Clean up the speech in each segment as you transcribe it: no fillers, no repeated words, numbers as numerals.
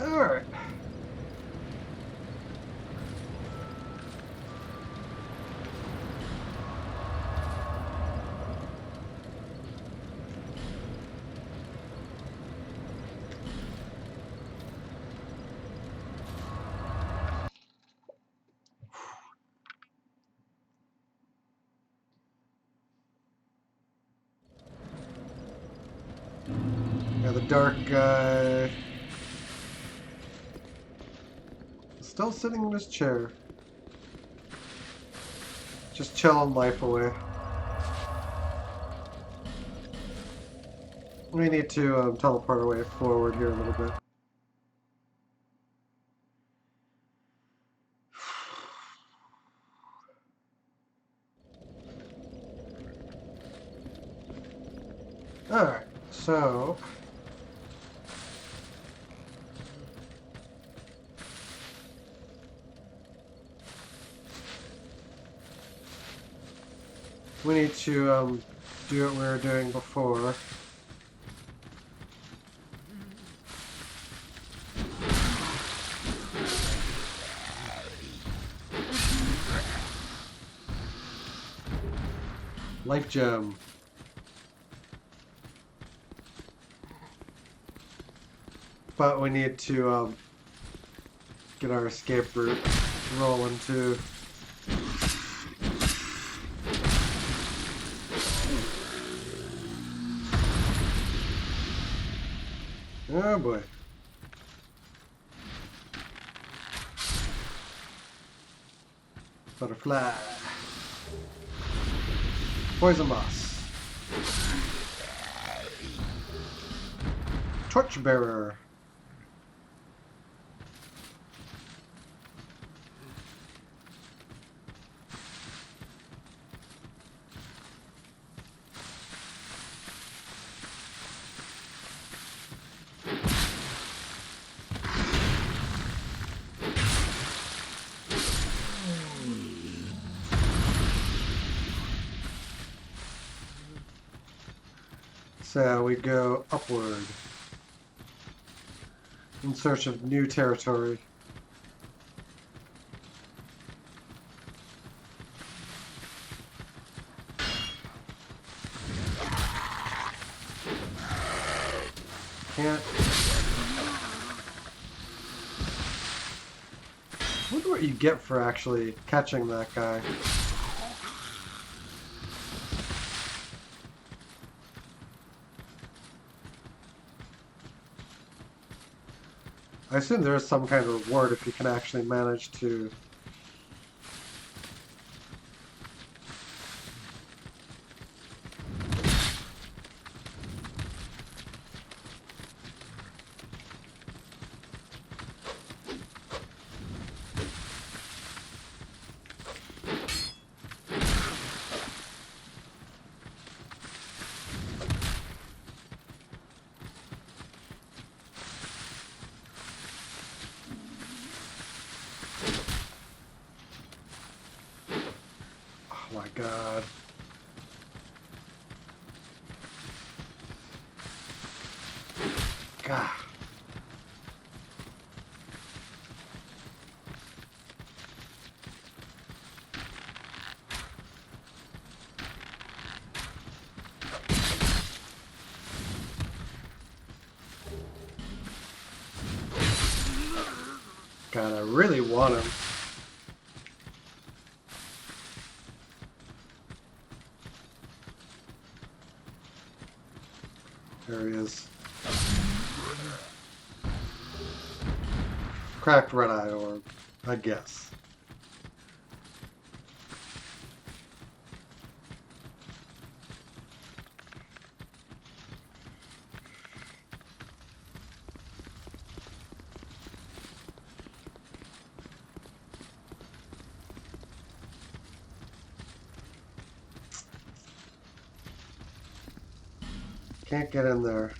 Alright. Yeah, the dark guy still sitting in his chair. Just chilling life away. We need to teleport our way forward here a little bit. Alright, so... we need to do what we were doing before. Life gem. But we need to get our escape route rolling too. Oh boy. Butterfly. Poison moss. Torchbearer. So we go upward in search of new territory. Can't. I wonder what you get for actually catching that guy. I assume there is some kind of reward if you can actually manage to... Oh my god. God. God, I really want him. There he is. Cracked red eye orb, I guess. Can't get in there.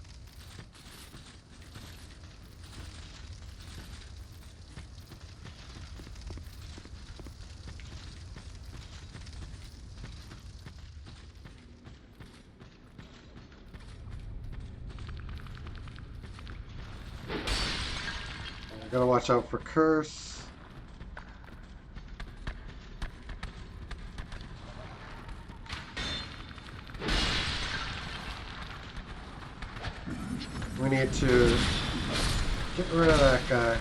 Gotta watch out for curse. We need to get rid of that guy.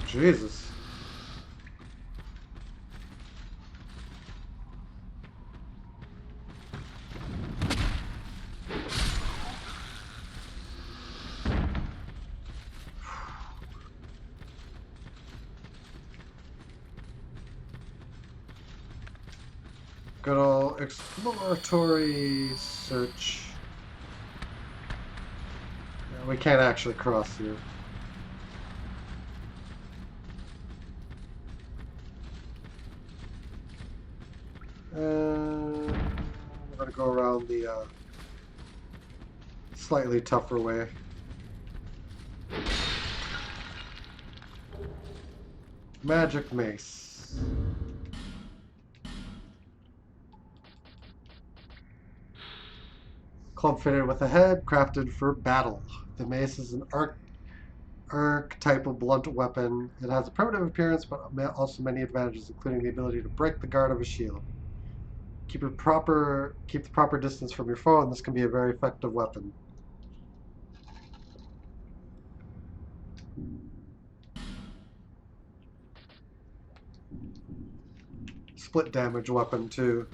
Jesus. Good old exploratory search. Yeah, we can't actually cross here. We're gonna go around the slightly tougher way. Magic mace. Club fitted with a head, crafted for battle. The mace is an archetypal blunt weapon. It has a primitive appearance, but also many advantages, including the ability to break the guard of a shield. Keep the proper distance from your foe, and this can be a very effective weapon. Split damage weapon too.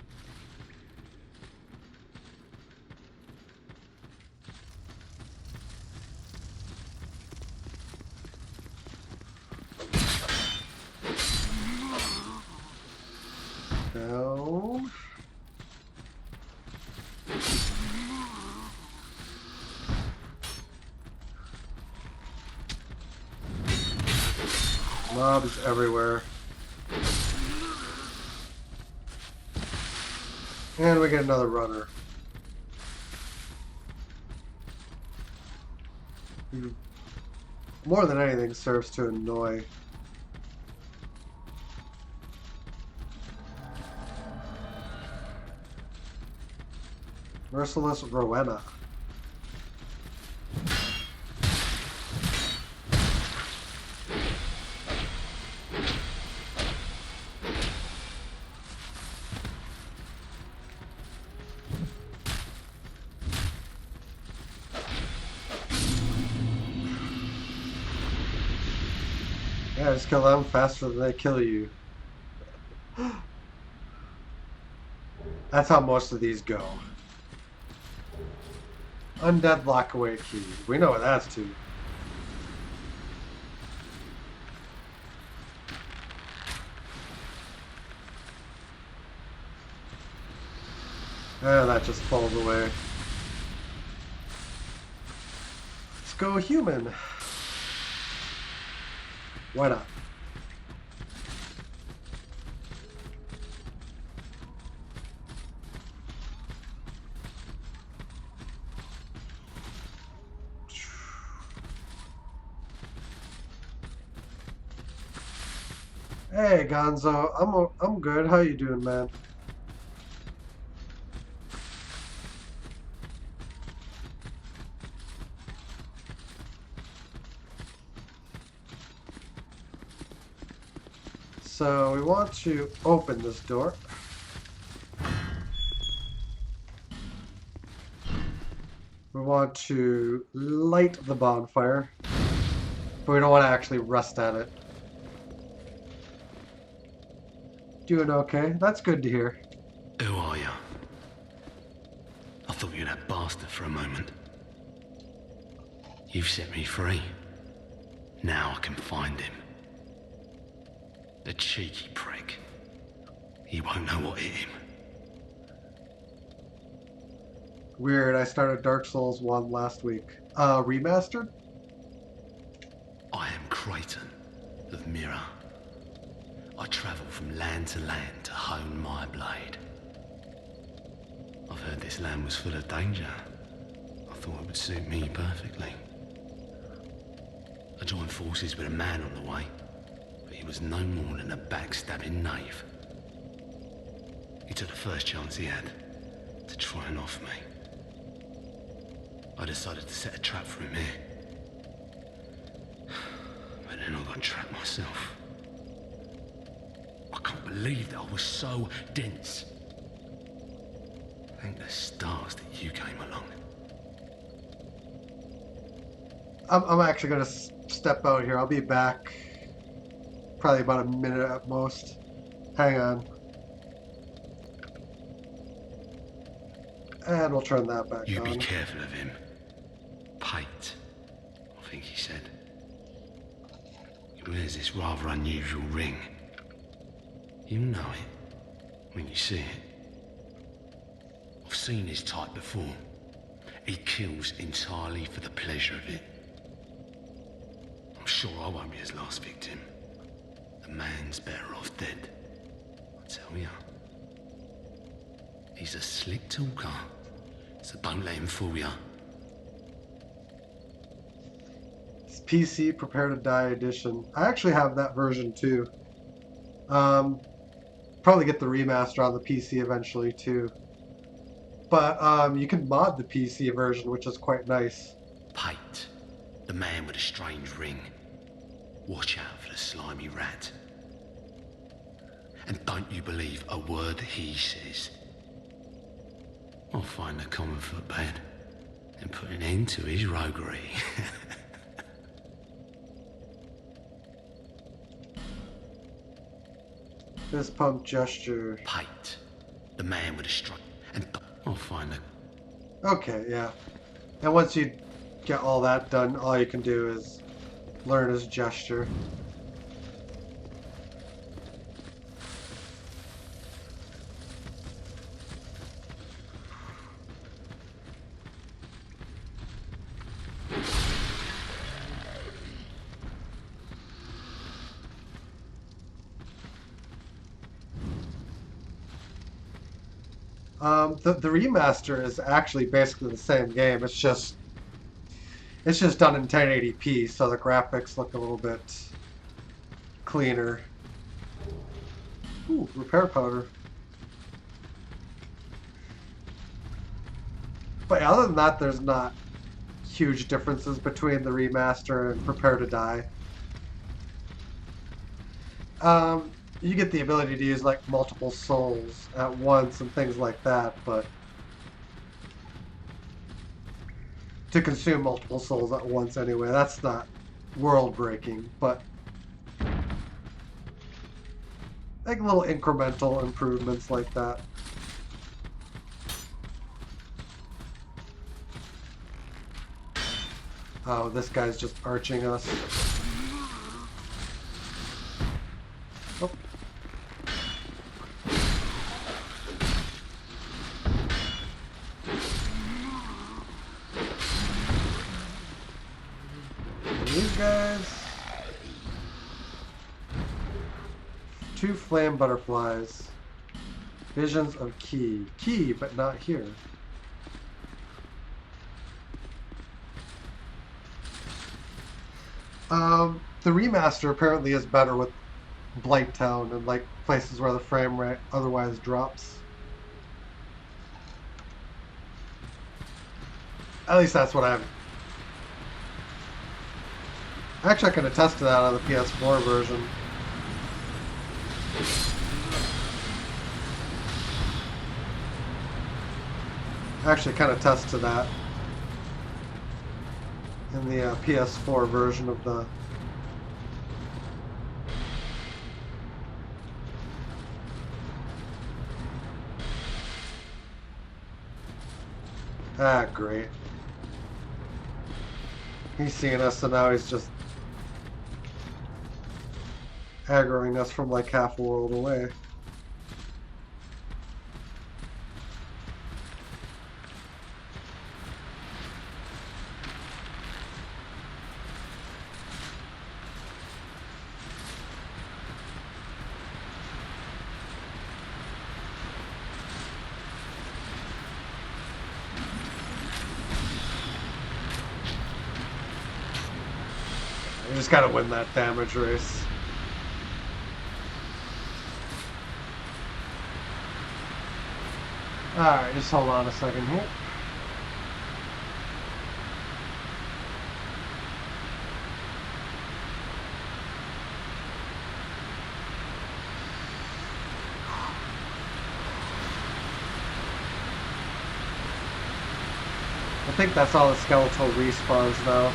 No. Mobs everywhere. And we get another runner. Who more than anything serves to annoy. Merciless Rowena. Yeah, just kill them faster than they kill you. That's how most of these go. Undead lockaway key. We know what that's to. That just falls away. Let's go human. Why not? Hey Gonzo, I'm good. How you doing, man? So we want to open this door. We want to light the bonfire, but we don't want to actually rust at it. Doing okay. That's good to hear. Who are you? I thought you were that bastard for a moment. You've set me free. Now I can find him. The cheeky prick. He won't know what hit him. Weird, I started Dark Souls 1 last week. Remastered? I am Creighton of Mirror. I travel from land to land to hone my blade. I've heard this land was full of danger. I thought it would suit me perfectly. I joined forces with a man on the way, but he was no more than a backstabbing knave. He took the first chance he had to try and off me. I decided to set a trap for him here. But then I got trapped myself. I can't believe that I was so dense. Thank the stars that you came along. I'm actually going to step out here. I'll be back probably about a minute at most. Hang on. And we'll turn that back You on. be careful of him. Pate, I think he said. He wears this rather unusual ring. You'll know it when you see it. I've seen his type before. He kills entirely for the pleasure of it. I'm sure I won't be his last victim. The man's better off dead. I tell ya. He's a slick talker, so don't let him fool ya. It's PC Prepare to Die edition. I actually have that version too. Probably get the remaster on the PC eventually too. But you can mod the PC version, which is quite nice. Pate, the man with a strange ring. Watch out for the slimy rat. And don't you believe a word he says. I'll find the common footpad and put an end to his roguery. Fist pump gesture. Pate, the man with a strike, and I'll find the... Okay, yeah. And once you get all that done, all you can do is learn his gesture. The remaster is actually basically the same game. It's just done in 1080p, so the graphics look a little bit cleaner. Ooh, repair powder. But other than that, there's not huge differences between the remaster and Prepare to Die. You get the ability to use like multiple souls at once and things like that, but to consume multiple souls at once anyway, that's not world breaking, but like little incremental improvements like that. Oh, this guy's just arching us. Oh. These guys. 2 flame butterflies. Visions of key. Key, but not here. The remaster apparently is better with Blighttown and like places where the frame rate otherwise drops. At least that's what I've... Actually, I can attest to that on the PS4 version. Actually, kind of attest to that in the PS4 version of the... Ah, great. He's seeing us, so now he's just aggroing us from like half a world away. just gotta win that damage race. Alright, just hold on a second here. I think that's all the skeletal respawns now.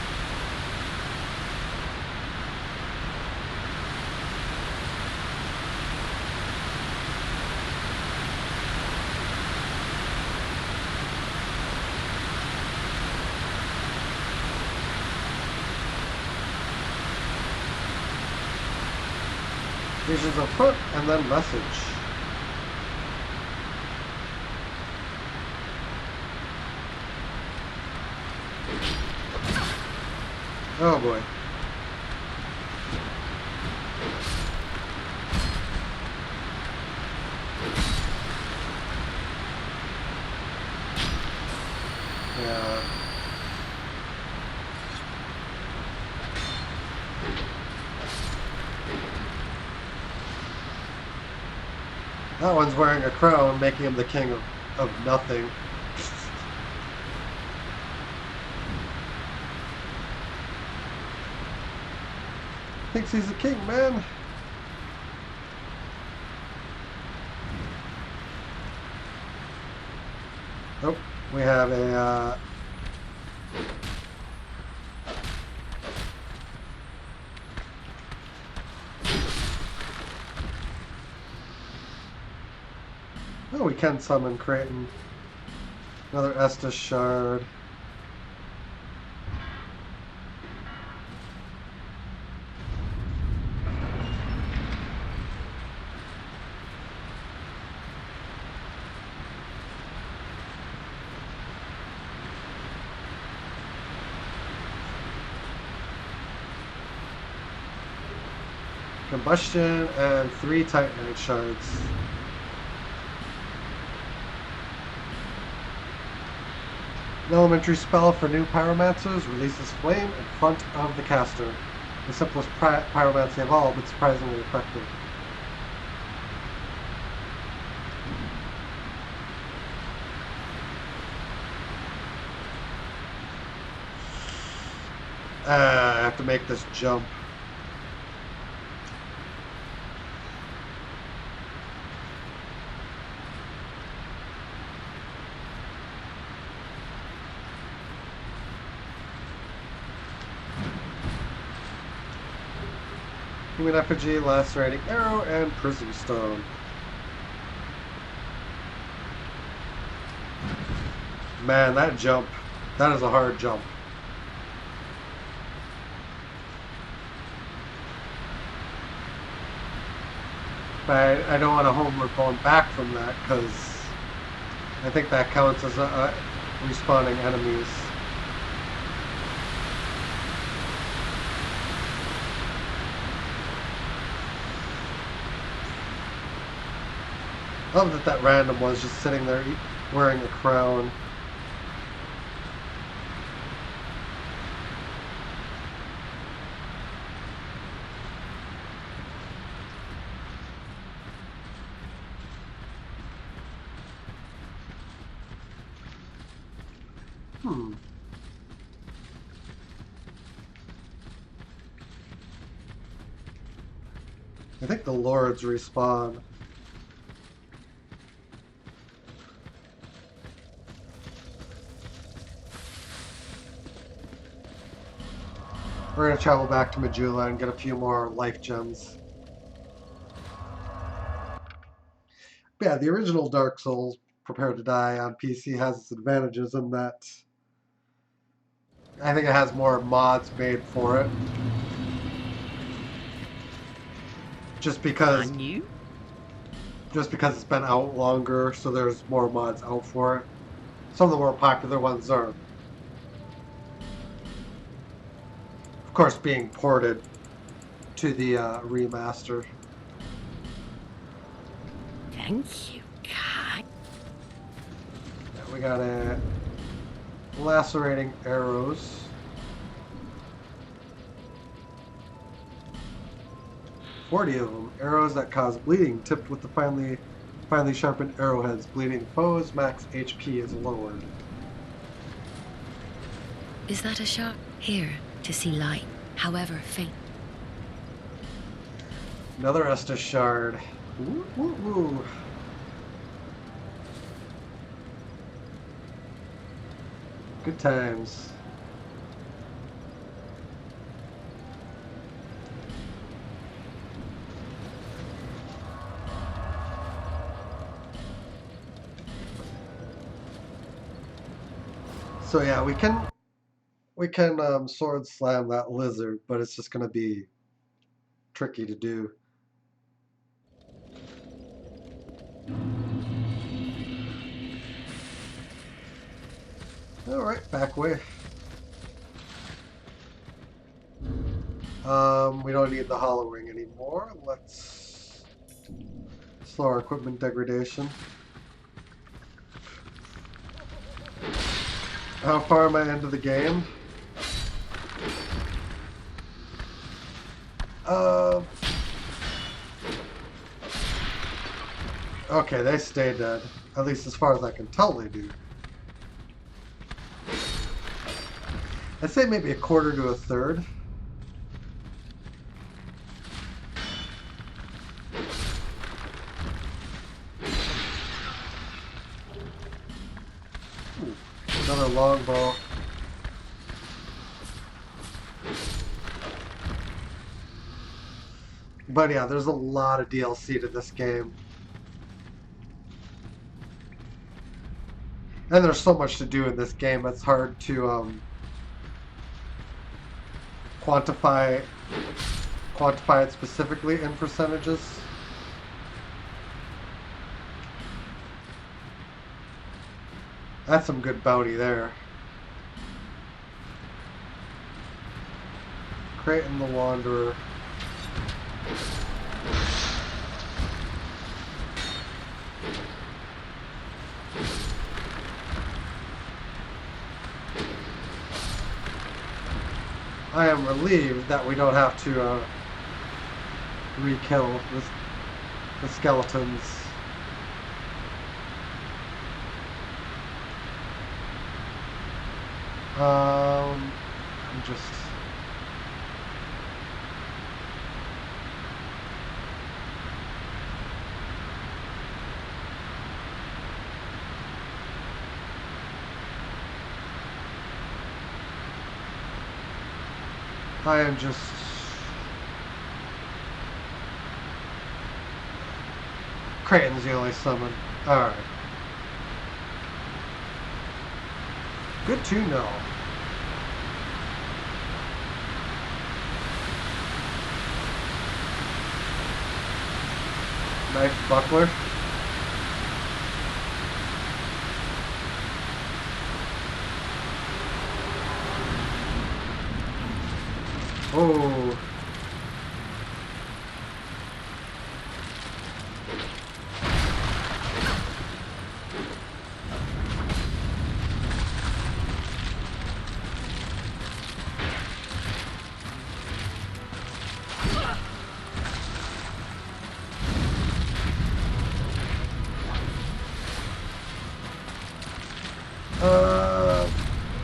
Visions of foot and then message. Oh boy. Yeah. That one's wearing a crown, making him the king of nothing. Thinks he's a king, man. Oh, we have a oh, we can summon Creighton. Another Estus shard. Combustion and 3 Titanite shards. An elementary spell for new pyromancers releases flame in front of the caster. The simplest pyromancy of all, but surprisingly effective. I have to make this jump. Human effigy, lacerating arrow, and prism stone. Man, that jump. That is a hard jump. But I don't want a homeward going back from that because I think that counts as respawning enemies. I love that random was just sitting there wearing a crown. I think the lords respawn. We're going to travel back to Majula and get a few more life gems. But yeah, the original Dark Souls, Prepare to Die on PC has its advantages in that I think it has more mods made for it. Just because it's been out longer, so there's more mods out for it. Some of the more popular ones are, of course, being ported to the remaster. Thank you, God. Yeah, we got a lacerating arrows. 40 of them. Arrows that cause bleeding, tipped with the finely sharpened arrowheads. Bleeding foes, max HP is lowered. Is that a shot? Here, to see light, however faint. Another Estus shard. Woo, woo, woo. Good times. So yeah, we can sword slam that lizard, but it's just gonna be tricky to do. All right, back way. We don't need the hollow ring anymore. Let's slow our equipment degradation. How far am I into the game? Okay, they stay dead. At least as far as I can tell they do. I'd say maybe a quarter to a third. Ooh, another longbow. But yeah, there's a lot of DLC to this game. And there's so much to do in this game, it's hard to quantify it specifically in percentages. That's some good bounty there. Creighton the Wanderer. I am relieved that we don't have to re-kill the skeletons. I'm just... Creighton's the only summon. Alright. Good to know. Knife buckler. Oh.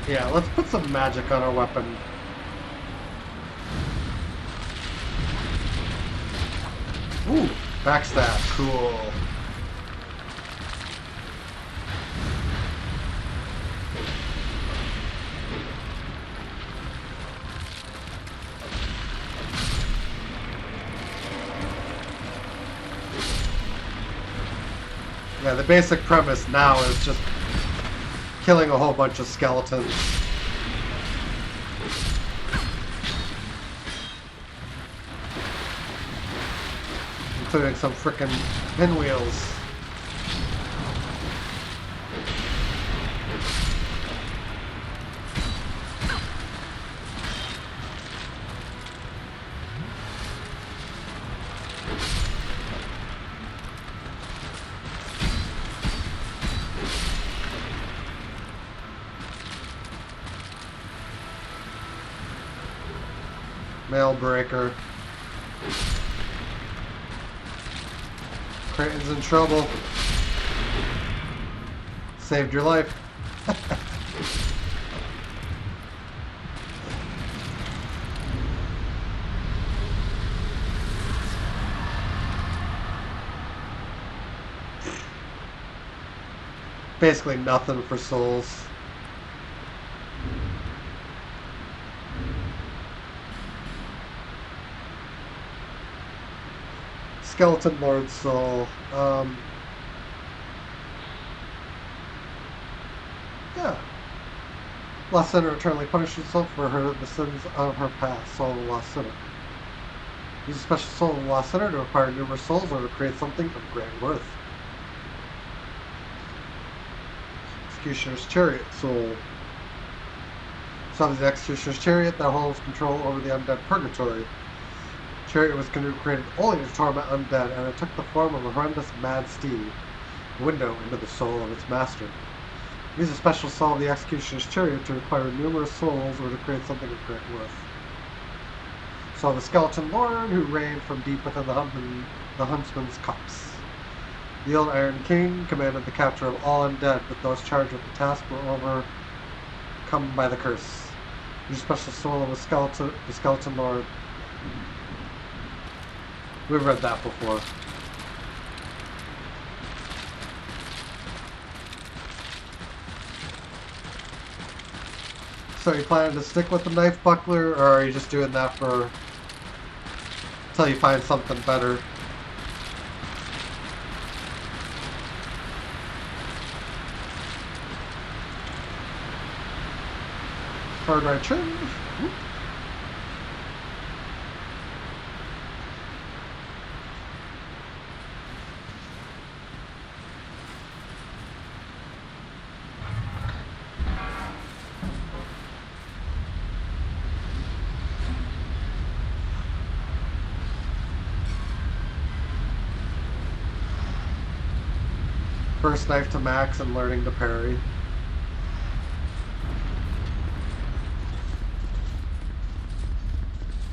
Yeah, let's put some magic on our weapon. Ooh, backstab, cool. Yeah, the basic premise now is just killing a whole bunch of skeletons. Including some frickin' pinwheels. Mail breaker. Creighton's in trouble. Saved your life. Basically nothing for souls. Skeleton Lord soul. Yeah. Lost Sinner eternally punished herself for the sins of her past. Soul of the Lost Sinner. Use a special soul of the Lost Sinner to acquire numerous souls or to create something of great worth. Executioner's Chariot soul. Summons the Executioner's Chariot that holds control over the undead purgatory. Chariot was created only to torment undead, and it took the form of a horrendous mad steed, a window into the soul of its master. Use a special soul of the Executioner's Chariot to acquire numerous souls or to create something of great worth. Soul of the Skeleton Lord, who reigned from deep within the Huntsman's cups. The old Iron King commanded the capture of all undead, but those charged with the task were overcome by the curse. Use a special soul of the Skeleton Lord. We've read that before. So are you planning to stick with the knife buckler, or are you just doing that for until you find something better? Third right chin. Whoop. First knife to max and learning to parry.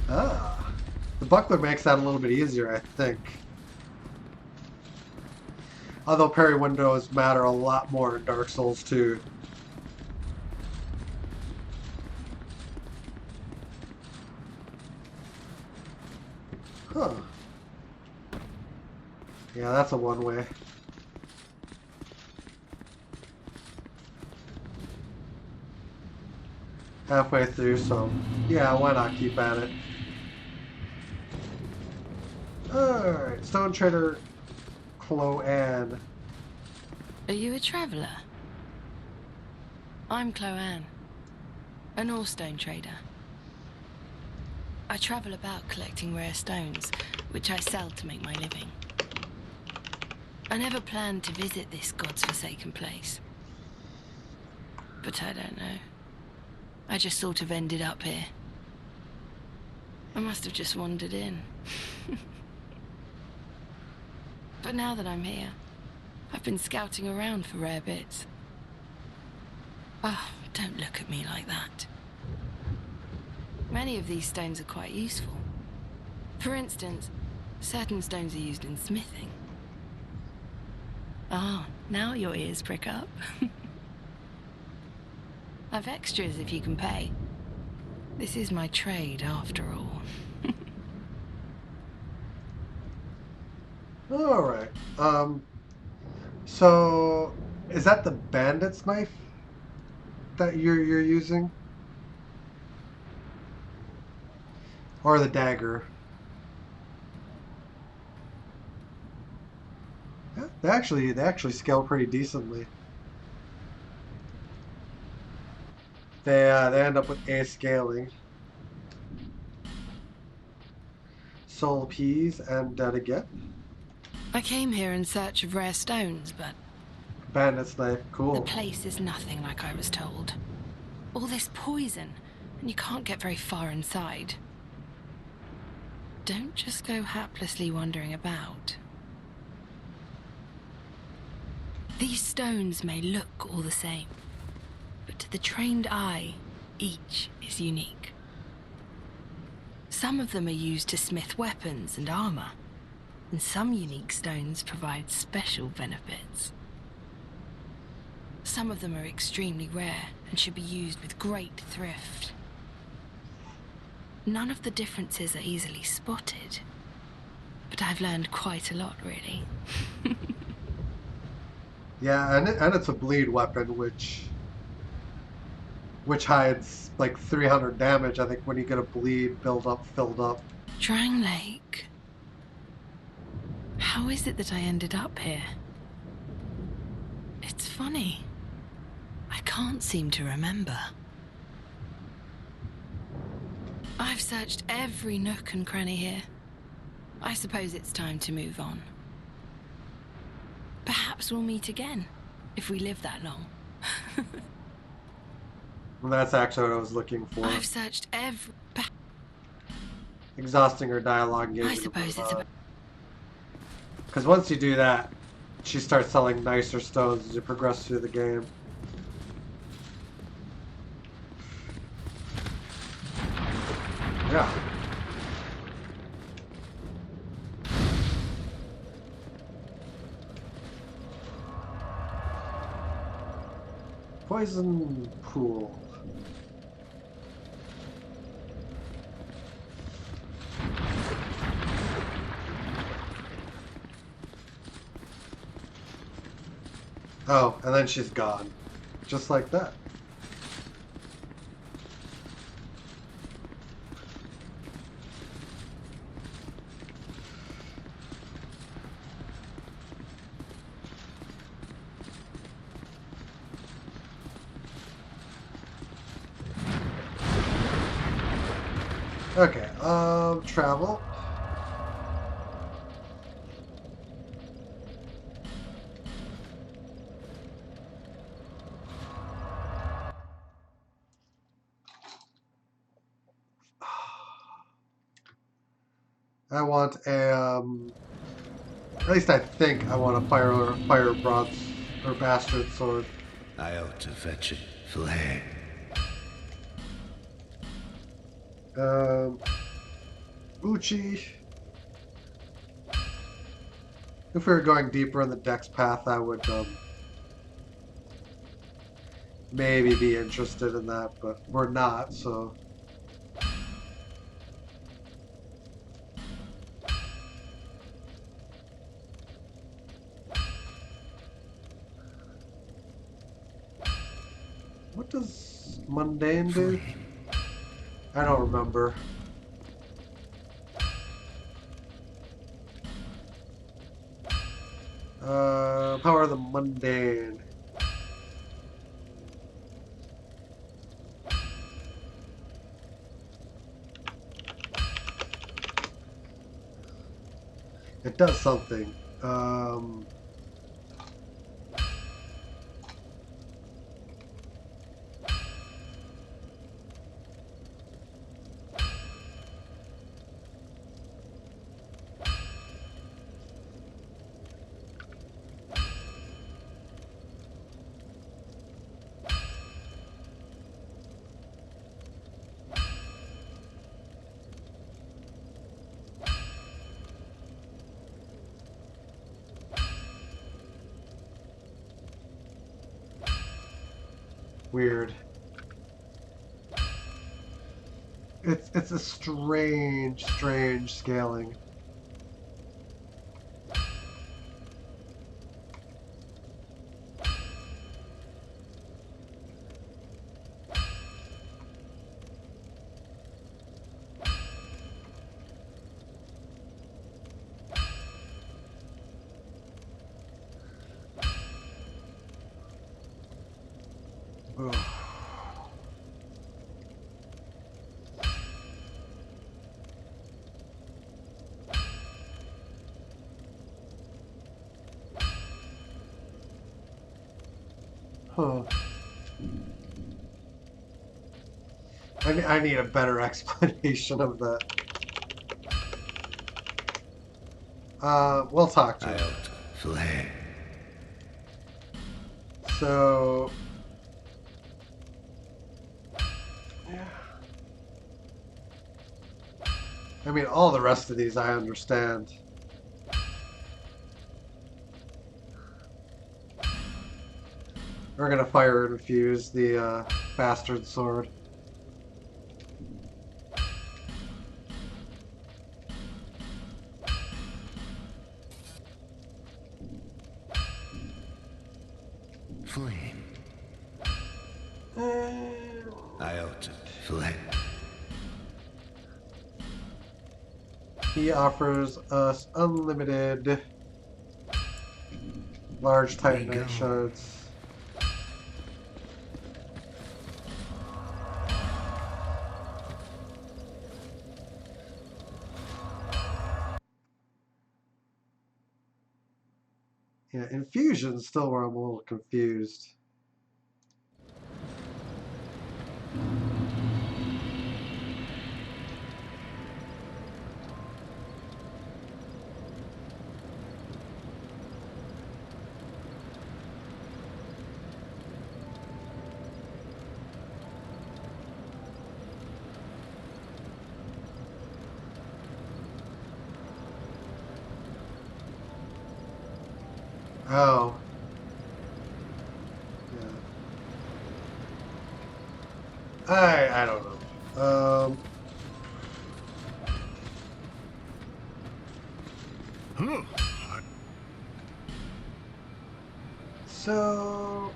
Ah, the buckler makes that a little bit easier, I think. Although parry windows matter a lot more in Dark Souls 2. Huh. Yeah, that's a one-way. Halfway through, so yeah, why not keep at it? Alright, Stone Trader Cloanne. Are you a traveller? I'm Cloanne, an ore stone trader. I travel about collecting rare stones, which I sell to make my living. I never planned to visit this God's forsaken place. But I don't know. I just sort of ended up here. I must have just wandered in. But now that I'm here, I've been scouting around for rare bits. Oh, don't look at me like that. Many of these stones are quite useful. For instance, certain stones are used in smithing. Ah, now your ears prick up. I've extras if you can pay. This is my trade, after all. Alright. So is that the bandit's knife that you're using? Or the dagger? Yeah, they actually scale pretty decently. They end up with A scaling. Soul peas and dead again. I came here in search of rare stones, but Bandit's knife, the cool. place is nothing like I was told. All this poison, and you can't get very far inside. Don't just go haplessly wandering about. These stones may look all the same, but to the trained eye, each is unique. Some of them are used to smith weapons and armor, And some unique stones provide special benefits. Some of them are extremely rare and should be used with great thrift. None of the differences are easily spotted, but I've learned quite a lot, really. Yeah, and it's a bleed weapon, which hides like 300 damage, I think, when you get a bleed build up, filled up. Drang Lake. How is it that I ended up here? It's funny. I can't seem to remember. I've searched every nook and cranny here. I suppose it's time to move on. Perhaps we'll meet again, if we live that long. And that's actually what I was looking for. I've searched every... Exhausting her dialogue and I getting to suppose move it's on. about... Because once you do that, she starts selling nicer stones as you progress through the game. Yeah. Poison pool. Oh, and then she's gone. Just like that. Okay, travel. I want a, at least I think I want a fire broad or bastard sword. I ought to fetch it, Flare. Uchi. If we were going deeper in the Dex path, I would maybe be interested in that, but we're not, so. What does mundane do? I don't remember. Power of the mundane. It does something. Weird. It's a strange scaling. Ugh. Huh. I need a better explanation of that. We'll talk to I him. ought to Flare. So, yeah. I mean, all the rest of these I understand. We're gonna fire and infuse the bastard sword. Flame. Uh, Iota. Flame. He offers us unlimited large There you titanite go. shards. Yeah, infusion's still where I'm a little confused. Oh. Yeah. I don't know. So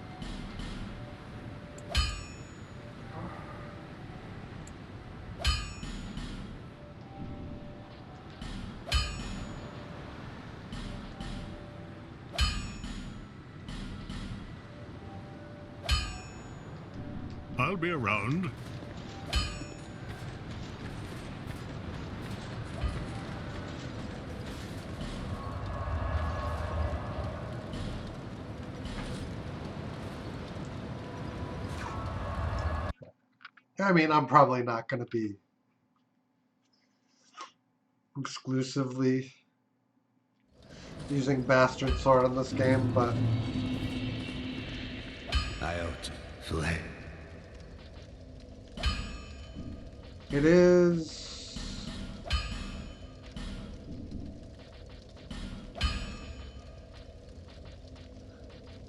I'll be around. I mean, I'm probably not going to be exclusively using bastard sword in this game, but Iota. Flame. it is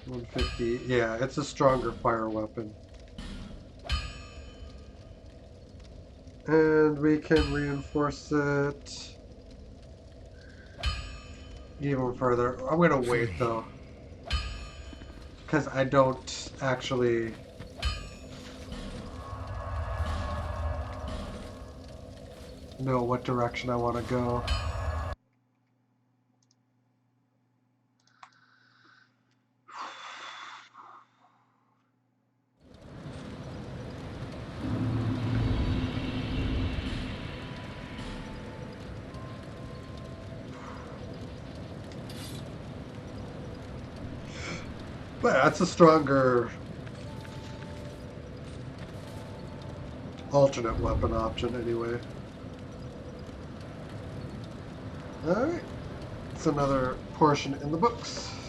150. Yeah, it's a stronger fire weapon. And we can reinforce it even further. I'm going to wait though, because I don't actually know what direction I want to go. But that's a stronger alternate weapon option anyway. Alright, it's another portion in the books.